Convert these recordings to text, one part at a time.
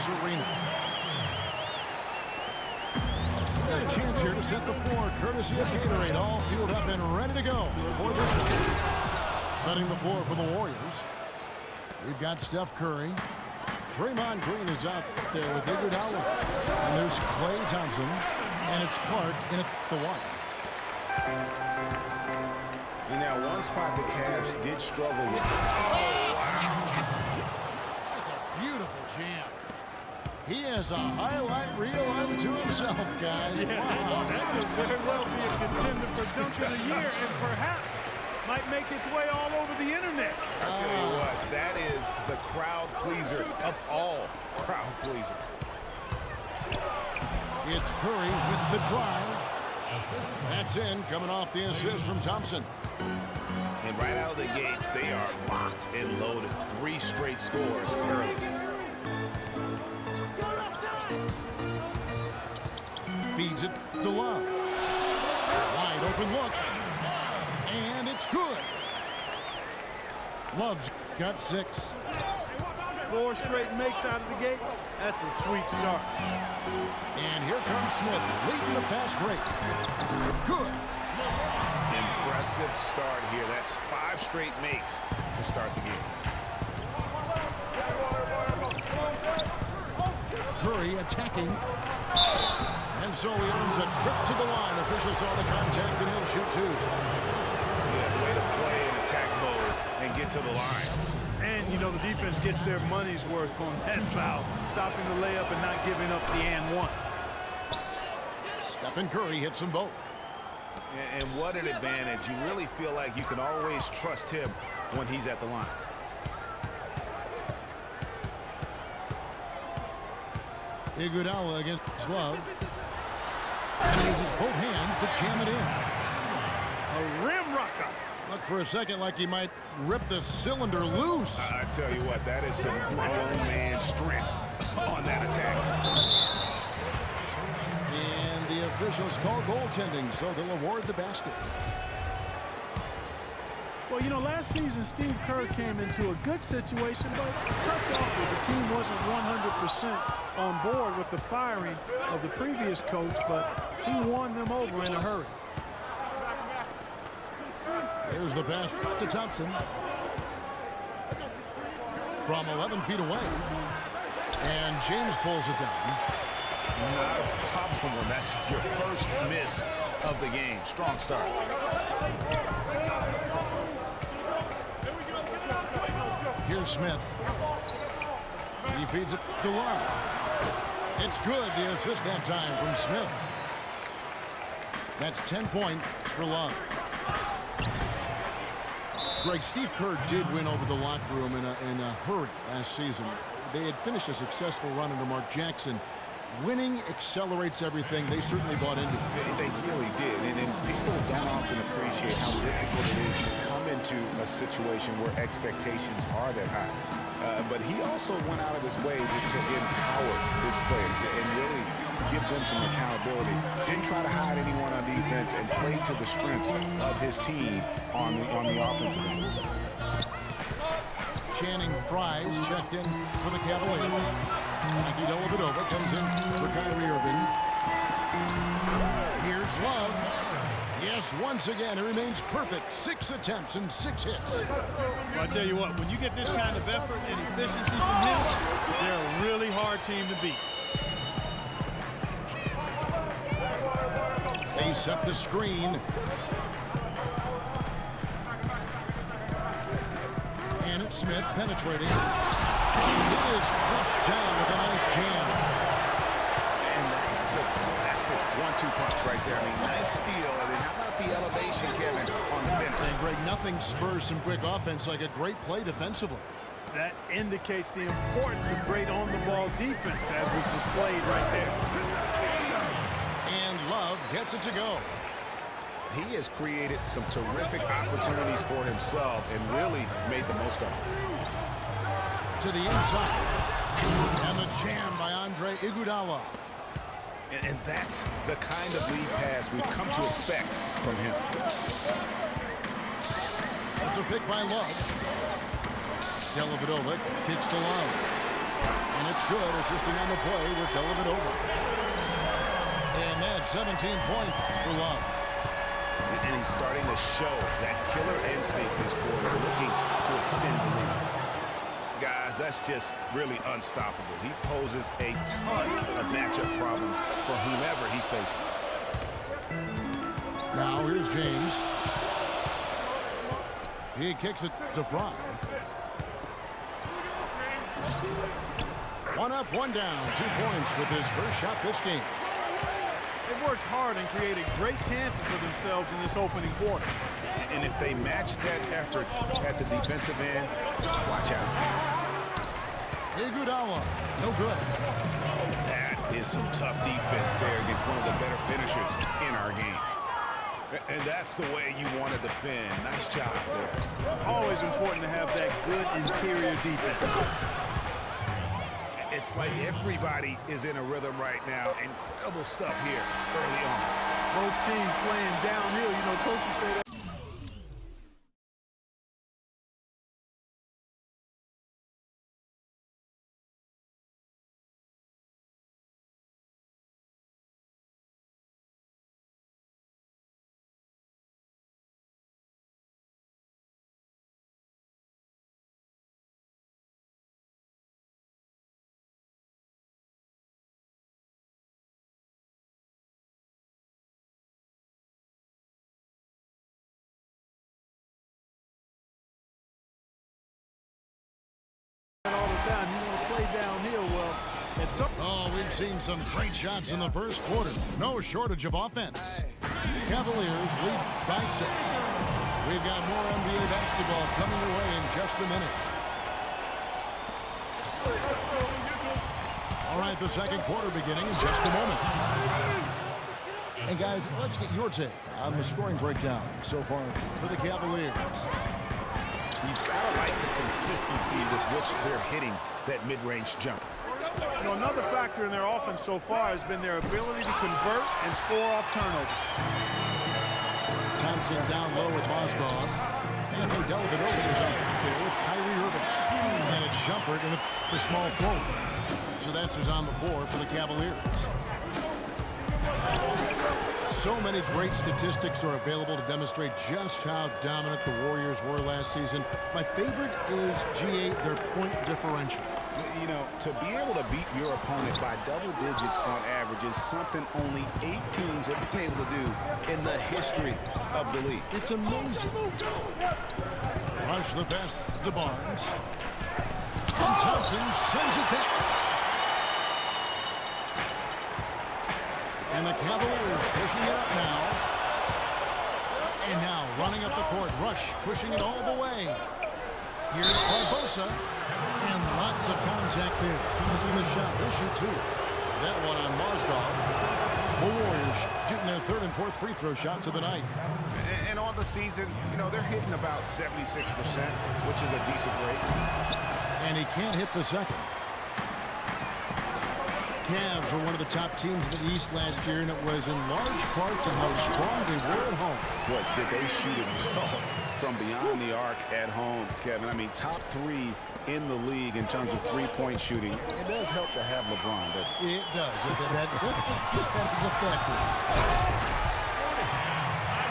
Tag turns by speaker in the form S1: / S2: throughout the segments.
S1: this arena. Got a chance here to set the floor, courtesy of Gatorade, all fueled up and ready to go for this one. Setting the floor for the Warriors. We've got Steph Curry. Draymond Green is out there with Iguodala. And there's Klay Thompson. And it's Clark in at the one.
S2: And now one spot the Cavs did struggle with.
S1: Oh, wow. That's a beautiful jam. He has a highlight reel unto himself, guys.
S3: Yeah,
S1: wow.
S3: That could very well be a contender for Dunk of the Year and perhaps might make its way all over the internet.
S2: I tell you what, that is the crowd pleaser of all crowd pleasers.
S1: It's Curry with the drive. That's in, coming off the assist from Thompson.
S2: And right out of the gates, they are locked and loaded. 3 straight scores early.
S1: Feeds it to Love. Wide open look. And it's good. Love's got 6.
S3: 4 straight makes out of the gate. That's a sweet start.
S1: And here comes Smith, leading the fast break. Good.
S2: Impressive start here. That's 5 straight makes to start the game.
S1: Curry attacking. And so he earns a trip to the line. Officials saw the contact, and he'll shoot 2.
S2: Yeah, way to play in attack mode and get to the line.
S3: And, you know, the defense gets their money's worth on that foul, stopping the layup and not giving up the and one.
S1: Stephen Curry hits them both.
S2: And what an advantage. You really feel like you can always trust him when he's at the line.
S1: Iguodala against Love. And he uses both hands to jam it in.
S3: A rim rocker.
S1: Looked for a second like he might rip the cylinder loose.
S2: I tell you what, that is some grown man strength on that attack.
S1: And the officials call goaltending, so they'll award the basket.
S3: Well, you know, last season Steve Kerr came into a good situation, but a touch off where the team wasn't 100% on board with the firing of the previous coach, but he won them over in a hurry.
S1: Here's the pass to Thompson. From 11 feet away. And James pulls it down.
S2: Not a problem when that's your first miss of the game. Strong start.
S1: Here's Smith. He feeds it to Love. It's good, the assist that time from Smith. That's 10 points for Love. Greg, Steve Kerr did win over the locker room in a hurry last season. They had finished a successful run under Mark Jackson. Winning accelerates everything. They certainly bought into it.
S2: They really did. And people don't often appreciate how difficult it is to come into a situation where expectations are that high. But he also went out of his way to empower his players and really give them some accountability. Didn't try to hide anyone on defense and played to the strengths of his team on the offensive end.
S1: Channing Frye's checked in for the Cavaliers. Nike Dellavedova comes in for Kyrie Irving. Here's Love. Yes, once again, it remains perfect. 6 attempts and 6 hits.
S3: Well, I tell you what, when you get this kind of effort and efficiency from him, they're a really hard team to beat.
S1: They set the screen. And it's Smith penetrating. He is flushed down with a nice jam.
S2: And that's the classic 1-2 punch right there. I mean, nice steal. And then how about the elevation, Kevin, on the finish?
S1: And Greg, nothing spurs some quick offense like a great play defensively.
S3: That indicates the importance of great on-the-ball defense, as was displayed right there.
S1: And Love gets it to go.
S2: He has created some terrific opportunities for himself and really made the most of them.
S1: To the inside. And the jam by Andre Iguodala.
S2: And that's the kind of lead pass we've come to expect from him.
S1: That's a pick by Love. Dellavedova kicks to Love. And it's good, assisting on the play with Dellavedova. And that's 17 points for Love.
S2: And he's starting to show that killer instinct this quarter, looking to extend the lead. Guys, that's just really unstoppable. He poses a ton of matchup problems for whomever he's facing.
S1: Now here's James. He kicks it to Fry. One up, one down. 2 points with his first shot this game.
S3: They worked hard and created great chances for themselves in this opening quarter.
S2: And if they match that effort at the defensive end, watch out.
S1: Iguodala, no good.
S2: That is some tough defense there against one of the better finishers in our game. And that's the way you want to defend. Nice job there.
S3: Always important to have that good interior defense.
S2: It's like everybody is in a rhythm right now. Incredible stuff here early on.
S3: Both teams playing downhill. You know, coaches say that. All the time, you want to play downhill. Well, at some
S1: we've seen some great shots in the first quarter. No shortage of offense. Cavaliers lead by 6. We've got more NBA basketball coming your way in just a minute. All right, the second quarter beginning in just a moment. And guys, let's get your take on the scoring breakdown so far for the Cavaliers.
S2: You've got to like the consistency with which they're hitting that mid-range jump.
S3: You know, another factor in their offense so far has been their ability to convert and score off turnovers.
S1: Thompson down low with Mozgov. Anthony Dellavedova is up there with Kyrie Irving. And it's Shumpert in the small forward. So that's who's on the floor for the Cavaliers. So many great statistics are available to demonstrate just how dominant the Warriors were last season. My favorite is G8, their point differential.
S2: You know, to be able to beat your opponent by double digits on average is something only 8 teams have been able to do in the history of the league.
S1: It's amazing. Rush the pass to Barnes. And Thompson sends it back. And the Cavaliers pushing it up now. And now running up the court. Rush pushing it all the way. Here's Barbosa. And lots of contact there. Teasing the shot. He'll shoot 2. That one on Mozgov. The Warriors shooting their 3rd and 4th free throw shots of the night.
S2: And on the season, you know, they're hitting about 76%, which is a decent rate.
S1: And he can't hit the second. Cavs were one of the top teams in the East last year, and it was in large part to how strong they were at home.
S2: What, did they shoot it well from beyond the arc at home, Kevin? I mean, top 3 in the league in terms of three-point shooting. It does help to have LeBron, but
S1: it does. That is a factor.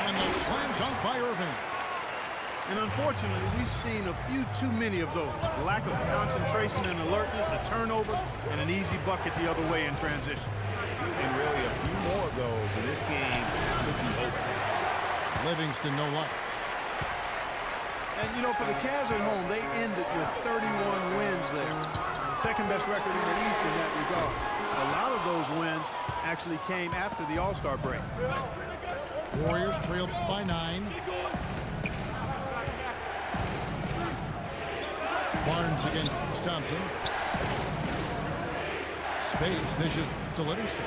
S1: And the slam dunk by Irving.
S3: And unfortunately, we've seen a few too many of those. Lack of concentration and alertness, a turnover, and an easy bucket the other way in transition.
S2: And really, a few more of those, and this game could be over.
S1: Livingston, no luck.
S3: And, you know, for the Cavs at home, they ended with 31 wins there. Second best record in the East in that regard. A lot of those wins actually came after the All-Star break.
S1: Warriors trailed by 9. Barnes against Thompson. Spades dishes to Livingston.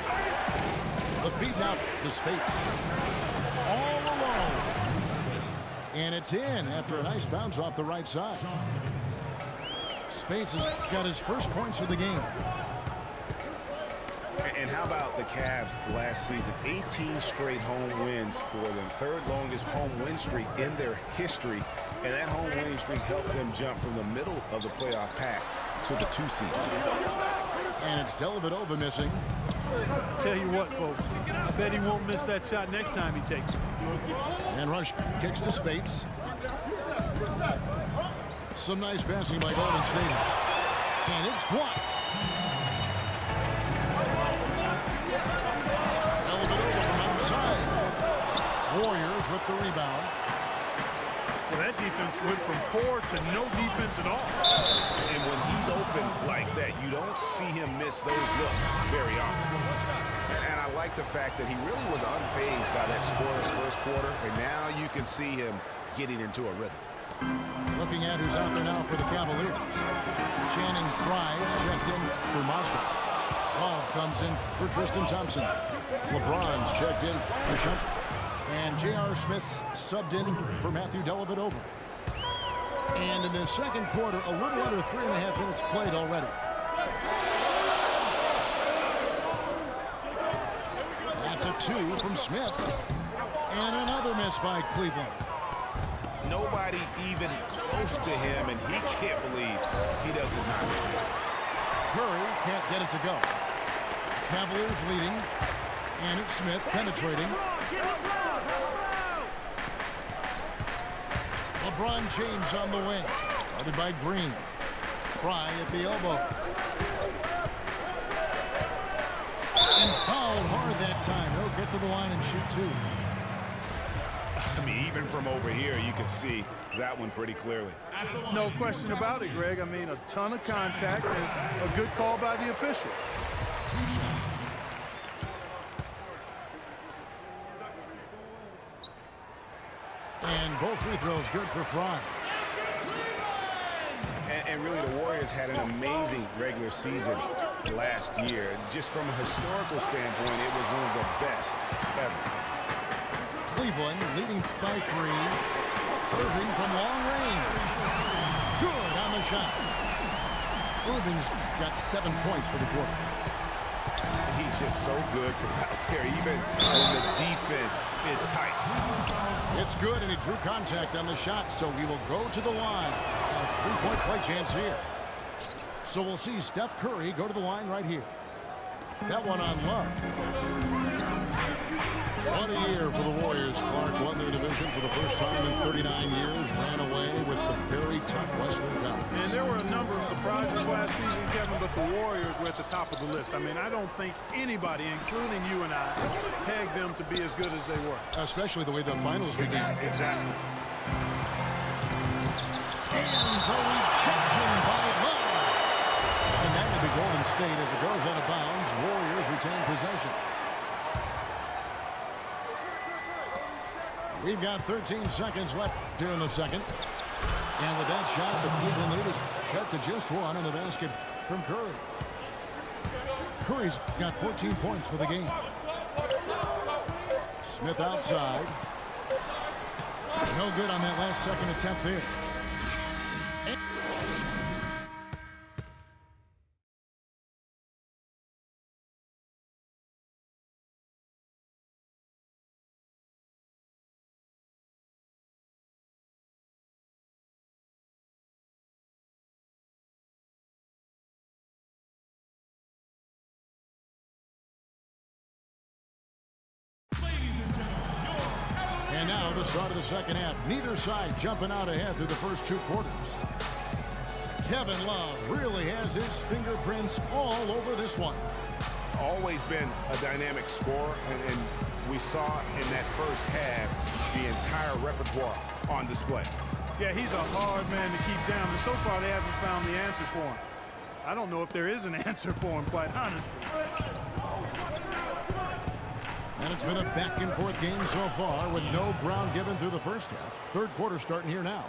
S1: The feed now to Spades. All alone. And it's in after a nice bounce off the right side. Spades has got his first points of the game.
S2: And how about the Cavs last season? 18 straight home wins for them. Third longest home win streak in their history. And that home winning streak helped them jump from the middle of the playoff pack to the 2 seed.
S1: And it's Dellavedova missing.
S3: Tell you what, folks, I bet he won't miss that shot next time he takes it.
S1: And Rush kicks to Spates. Some nice passing by Golden State. And it's blocked. Dellavedova from outside. Warriors with the rebound.
S3: Well, that defense went from poor to no defense at all.
S2: And when he's open like that, you don't see him miss those looks very often. And I like the fact that he really was unfazed by that scoreless first quarter, and now you can see him getting into a rhythm.
S1: Looking at who's out there now for the Cavaliers. Channing Frye's checked in for Mozgov. Love comes in for Tristan Thompson. LeBron's checked in for Shumpert. And J.R. Smith's subbed in for Matthew Dellavedova. And in the second quarter, a little under 3.5 minutes played already. That's a 2 from Smith. And another miss by Cleveland.
S2: Nobody even close to him, and he can't believe he doesn't knock it down.
S1: Curry can't get it to go. Cavaliers leading. And it's Smith penetrating. LeBron James on the wing. Guarded by Green. Frye at the elbow. And fouled hard that time. He'll get to the line and shoot 2.
S2: I mean, even from over here, you can see that one pretty clearly.
S3: No question about it, Greg. I mean, a ton of contact and a good call by the official.
S1: 2 shots. And both free throws good for Frye.
S2: And really, the Warriors had an amazing regular season last year. Just from a historical standpoint, it was one of the best ever.
S1: Cleveland leading by 3. Irving from long range. Good on the shot. Irving's got 7 points for the quarter.
S2: He's just so good from out there, even when the defense is tight.
S1: It's good, and he drew contact on the shot, so he will go to the line. A 3-point play chance here. So we'll see Steph Curry go to the line right here. That one on Love. What a year for the Warriors. Clark won their division for the first time in 39 years, ran away with the very tough Western Conference.
S3: And there were a number of surprises last season, Kevin, but the Warriors were at the top of the list. I mean, I don't think anybody, including you and I, pegged them to be as good as they were.
S1: Especially the way the finals began.
S3: Exactly.
S1: And the rejection by Love. And that will be Golden State as it goes out of bounds. Warriors retain possession. We've got 13 seconds left here in the second. And with that shot, the Cleveland lead is cut to just 1 in the basket from Curry. Curry's got 14 points for the game. Smith outside. No good on that last second attempt there. And now the start of the second half. Neither side jumping out ahead through the first 2 quarters. Kevin Love really has his fingerprints all over this one.
S2: Always been a dynamic scorer, and we saw in that first half the entire repertoire on display.
S3: Yeah, he's a hard man to keep down, and so far they haven't found the answer for him. I don't know if there is an answer for him, quite honestly.
S1: And it's been a back-and-forth game so far with no ground given through the first half. Third quarter starting here now.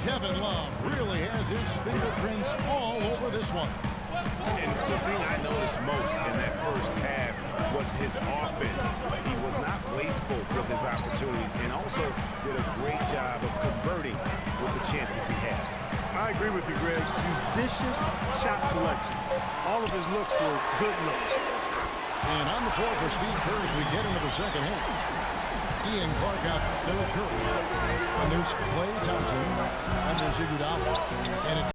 S1: Kevin Love really has his fingerprints all over this one.
S2: And the thing I noticed most in that first half was his offense. He was not wasteful with his opportunities and also did a great job of converting with the chances he had.
S3: I agree with you, Greg. Judicious shot selection. All of his looks were good looks.
S1: And on the floor for Steve Kerr as we get into the second half. Ian Clark out there with Curry. And there's Klay Thompson. And there's Iguodala. And it's